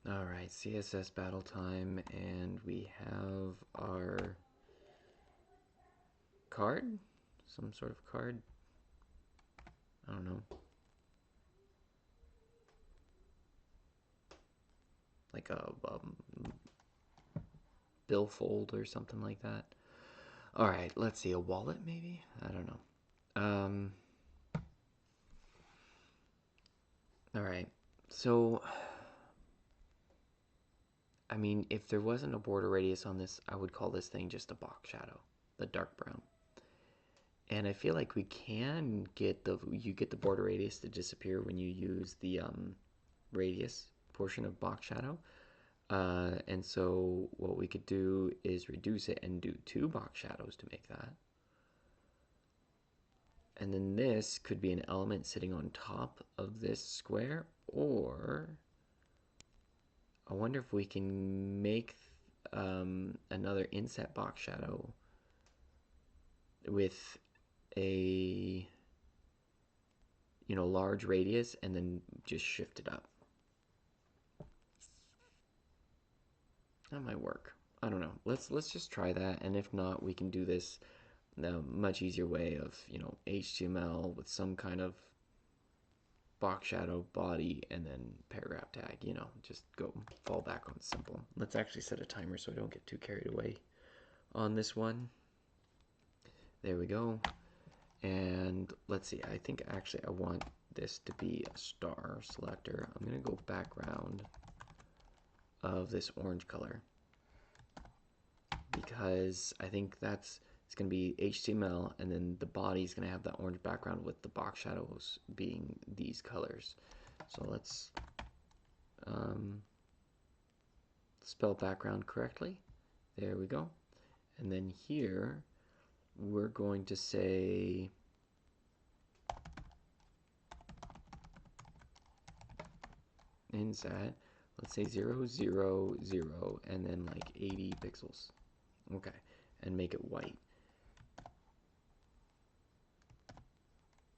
All right, CSS battle time, and we have our card, some sort of card. I don't know, like a billfold or something like that. All right, let's see, a wallet maybe? I don't know. All right, so I mean, if there wasn't a border radius on this, I would call this thing just a box shadow, the dark brown. And I feel like we can get you get the border radius to disappear when you use the radius portion of box shadow. And so what we could do is reduce it and do 2 box shadows to make that. And then this could be an element sitting on top of this square, or I wonder if we can make another inset box shadow with a large radius and then just shift it up. That might work. I don't know. Let's just try that, and if not, we can do this the much easier way of HTML with some kind of box shadow body and then paragraph tag. Just go fall back on simple. Let's actually set a timer so I don't get too carried away on this one. There we go. And let's see. I think actually I want this to be a star selector. I'm gonna go background of this orange color because I think it's going to be HTML, and then the body is going to have that orange background with the box shadows being these colors. So let's spell background correctly. There we go. And then here we're going to say inside, let's say 0, 0, 0, and then like 80 pixels. Okay, and make it white.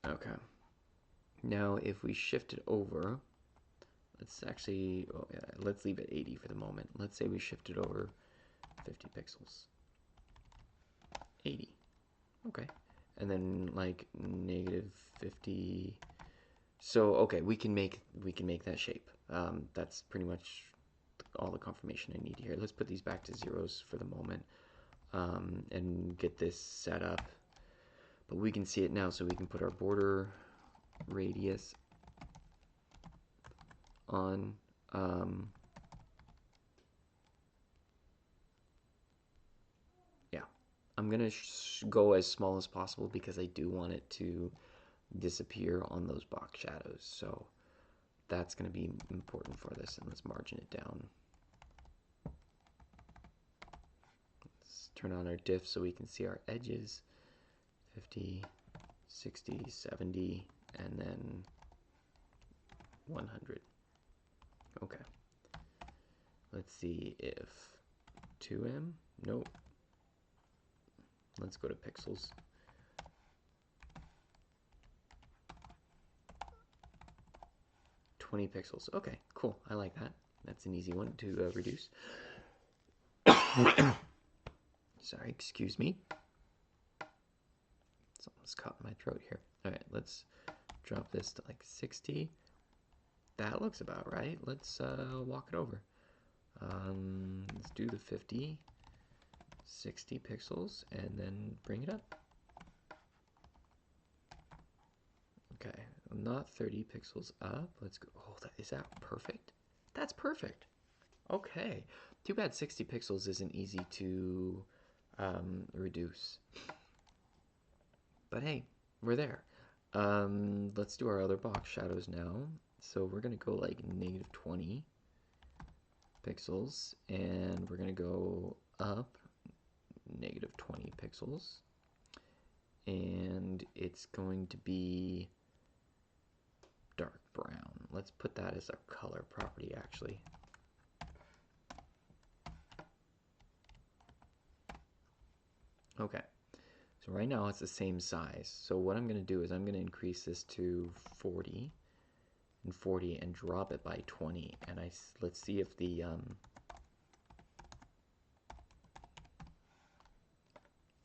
Okay. Now if we shift it over, let's actually, oh yeah, let's leave it 80 for the moment. Let's say we shift it over 50 pixels. 80. Okay. And then like negative 50. So okay, we can make that shape. That's pretty much all the confirmation I need here. Let's put these back to zeros for the moment, and get this set up. But we can see it now, so we can put our border radius on. Yeah, I'm gonna go as small as possible because I do want it to disappear on those box shadows. So that's gonna be important for this, and let's margin it down. Let's turn on our diff so we can see our edges. 50, 60, 70, and then 100. Okay. Let's see if 2M, nope. Let's go to pixels. $20 pixels. Okay, cool. I like that. That's an easy one to reduce. Sorry, excuse me. Something's caught in my throat here. All right, let's drop this to like 60. That looks about right. Let's walk it over. Let's do the 50, 60 pixels, and then bring it up. Okay, not 30 pixels up. Let's go. Oh, is that perfect? That's perfect. Okay. Too bad 60 pixels isn't easy to reduce. But hey, we're there. Let's do our other box shadows now. So we're going to go like negative 20 pixels, and we're going to go up negative 20 pixels. And it's going to be dark brown. Let's put that as a color property, actually. Okay, so right now it's the same size. So what I'm going to do is I'm going to increase this to 40, and 40 and drop it by 20. And let's see if the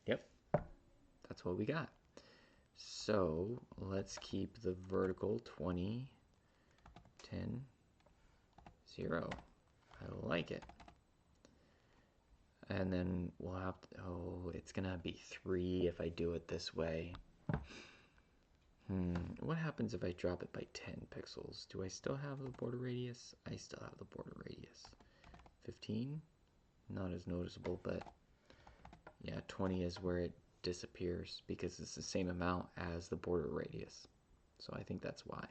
yep, that's what we got. So let's keep the vertical 20, 10, 0. I like it. And then we'll have to, oh, it's gonna be 3 if I do it this way. What happens if I drop it by 10 pixels? Do I still have the border radius? I still have the border radius. 15? Not as noticeable, but yeah, 20 is where it disappears because it's the same amount as the border radius. So I think that's why.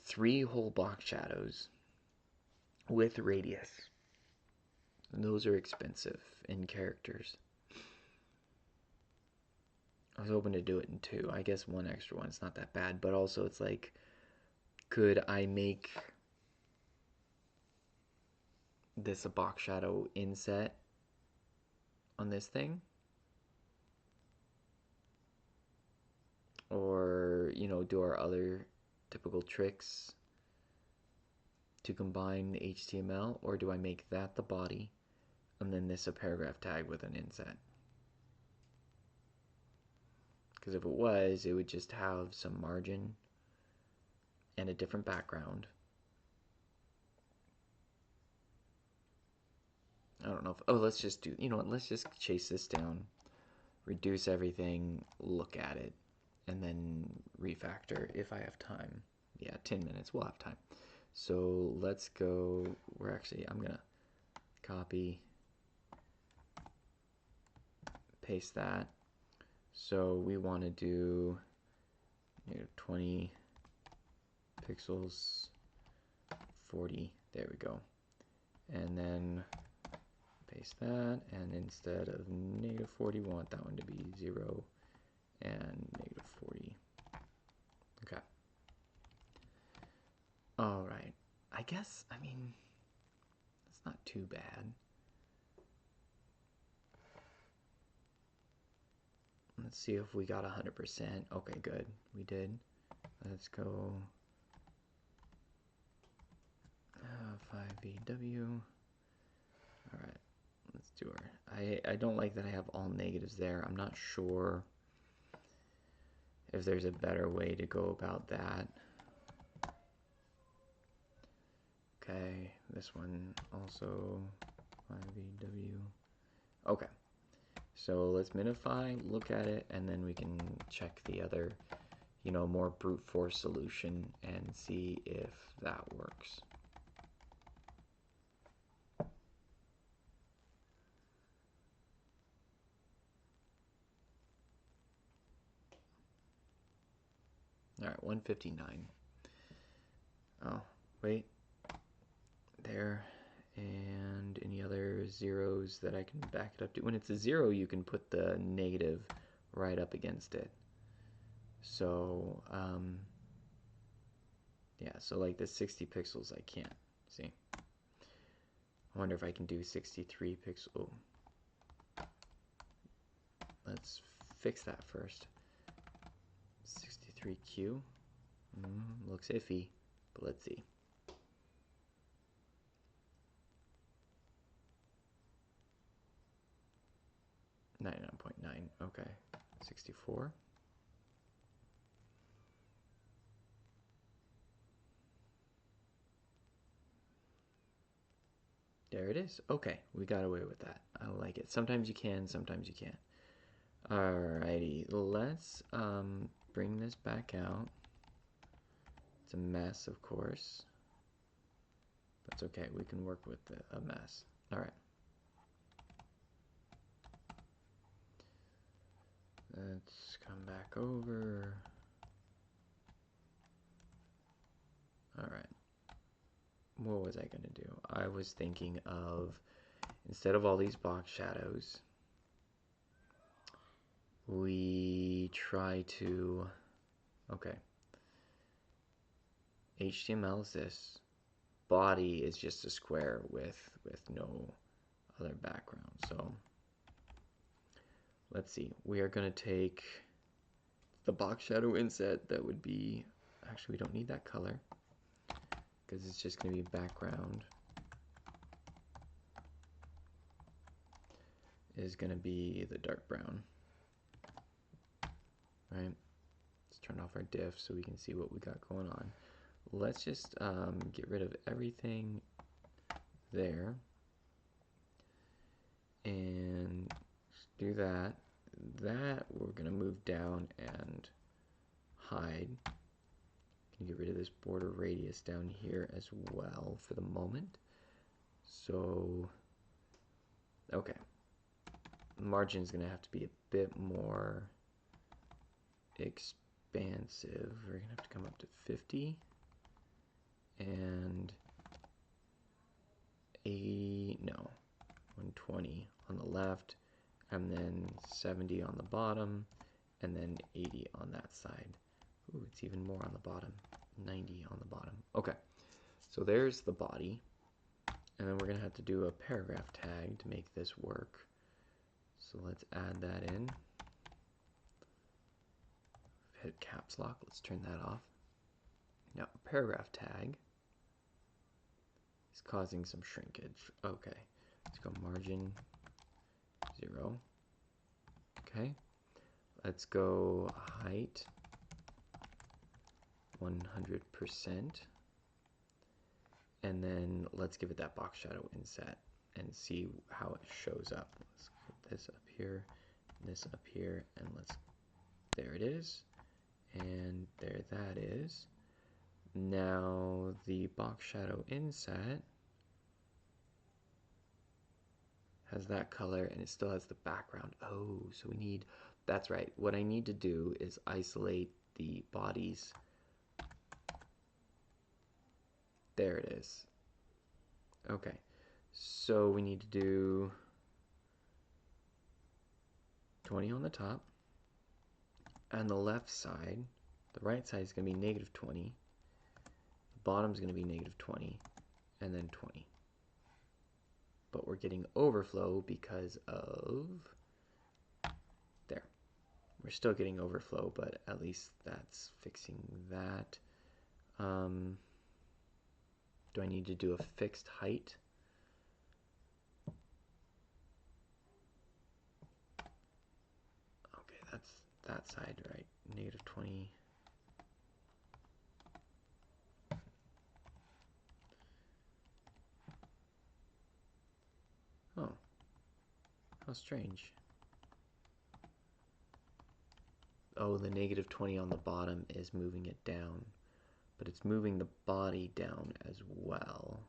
3 whole box shadows with radius. And those are expensive in characters. I was hoping to do it in 2. I guess 1 extra one is not that bad, but also it's like, could I make this a box shadow inset on this thing? Or, you know, do our other typical tricks to combine the HTML, or do I make that the body and then this a paragraph tag with an inset? Because if it was, it would just have some margin and a different background. I don't know if, oh, let's just do, you know what, let's just chase this down, reduce everything, look at it, and then refactor if I have time. Yeah, 10 minutes, we'll have time. So let's go, I'm gonna copy, paste that. So we want to do 20 pixels, 40, there we go. And then paste that, and instead of -40, we want that one to be 0 and -40. Okay. All right. I guess, I mean, that's not too bad. Let's see if we got 100%. Okay, good. We did. Let's go 5VW. All right. Let's do her. I don't like that I have all negatives there. I'm not sure if there's a better way to go about that. Okay, this one also 5VW. Okay, so let's minify, look at it, and then we can check the other, you know, more brute force solution and see if that works. All right, 159. Oh, wait. There. And any other zeros that I can back it up to. When it's a 0, you can put the negative right up against it. So, yeah, so like the 60 pixels, I can't. See? I wonder if I can do 63 pixels. Oh. Let's fix that first. 63Q. Looks iffy, but let's see. 99.9. Okay. 64. There it is. Okay, we got away with that. I like it. Sometimes you can, sometimes you can't. Alrighty, let's bring this back out. It's a mess, of course. That's okay, we can work with a mess. Alright. Let's come back over. Alright. What was I going to do? I was thinking of, instead of all these box shadows, we try to, okay, HTML is this, body is just a square with no other background. So let's see, we are going to take the box shadow inset, that would be, actually we don't need that color because it's just going to be background is going to be the dark brown, right? Let's turn off our diff so we can see what we got going on. Let's just get rid of everything there and do that. That we're going to move down and hide. Can get rid of this border radius down here as well for the moment. So, okay. Margin is going to have to be a bit more expansive. We're going to have to come up to 50 and 80, no, 120 on the left, and then 70 on the bottom, and then 80 on that side. Ooh, it's even more on the bottom, 90 on the bottom. Okay, so there's the body, and then we're going to have to do a paragraph tag to make this work. So let's add that in. Hit caps lock, let's turn that off. Now, paragraph tag is causing some shrinkage. Okay, let's go margin 0. Okay, let's go height 100%. And then let's give it that box shadow inset and see how it shows up. Let's put this up here, this up here, and let's, there it is. And there that is. Now the box shadow inset has that color and it still has the background. Oh, so we need, that's right. What I need to do is isolate the bodies. There it is. Okay, so we need to do 20 on the top. On the left side, the right side is going to be negative 20. The bottom is going to be negative 20, and then 20. But we're getting overflow because of, there. We're still getting overflow, but at least that's fixing that. Do I need to do a fixed height? Okay, that's that side, right? Negative 20. Oh, how strange. Oh, the negative 20 on the bottom is moving it down, but it's moving the body down as well.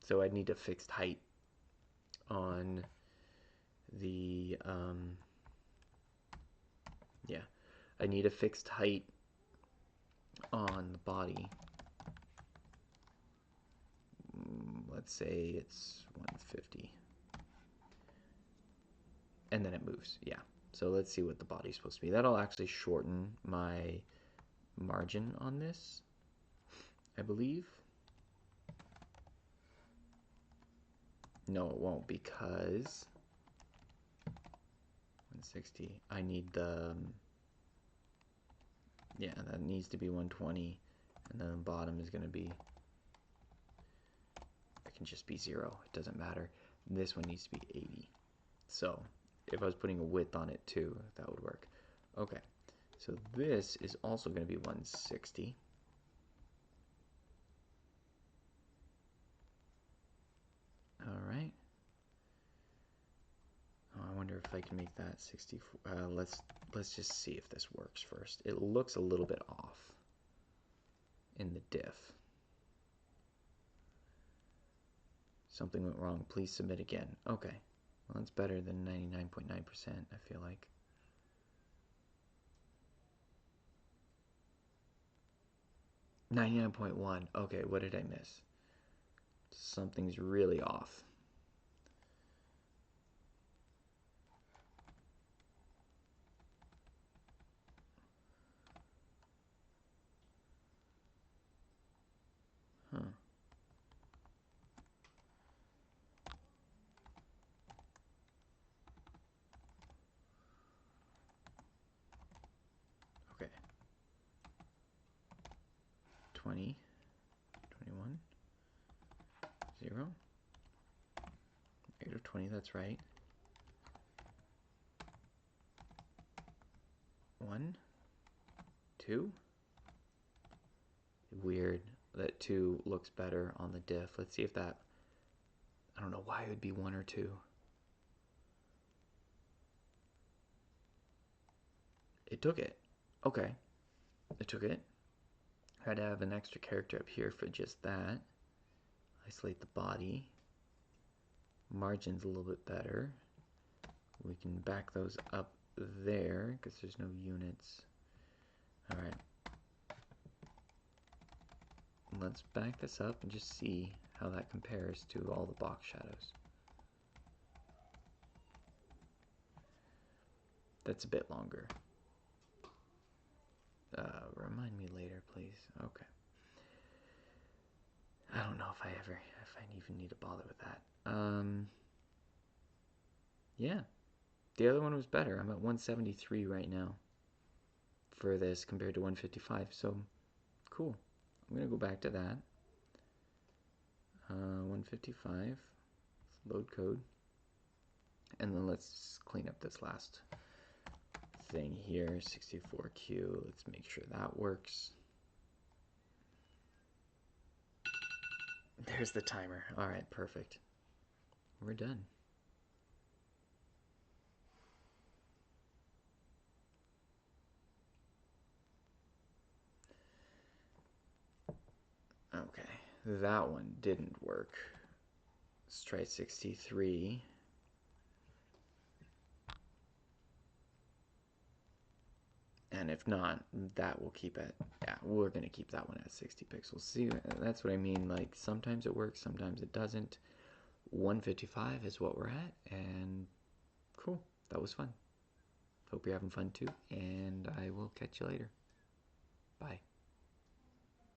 So I'd need a fixed height on the, yeah, I need a fixed height on the body. Let's say it's 150. And then it moves, yeah. So let's see what the body's supposed to be. That'll actually shorten my margin on this, I believe. No, it won't, because 160, I need the, yeah, that needs to be 120, and then the bottom is going to be, it can just be 0, it doesn't matter. This one needs to be 80. So if I was putting a width on it too, that would work. Okay, so this is also going to be 160. All right. Oh, I wonder if I can make that 64. Let's just see if this works first. It looks a little bit off in the diff. Something went wrong. Please submit again. Okay. Well, that's better than 99.9%, I feel like. .1. Okay, what did I miss? Something's really off. Huh. 20, 21, 0, negative 20, that's right. 1, 2. Weird that 2 looks better on the diff. Let's see if that, I don't know why it would be 1 or 2. It took it. Okay. It took it. I had to have an extra character up here for just that. Isolate the body. Margin's a little bit better. We can back those up there because there's no units. Alright. Let's back this up and just see how that compares to all the box shadows. That's a bit longer. Remind me later, please. Okay. I don't know if I even need to bother with that. Yeah. The other one was better. I'm at 173 right now for this compared to 155. So, cool. I'm going to go back to that. 155. Load code. And then let's clean up this last thing here. 64Q. Let's make sure that works. There's the timer. All right, perfect. We're done. Okay, that one didn't work. Let's try 63. And if not, that will keep it. Yeah, we're going to keep that one at 60 pixels. See, that's what I mean. Like, sometimes it works, sometimes it doesn't. 155 is what we're at. And cool. That was fun. Hope you're having fun too. And I will catch you later. Bye.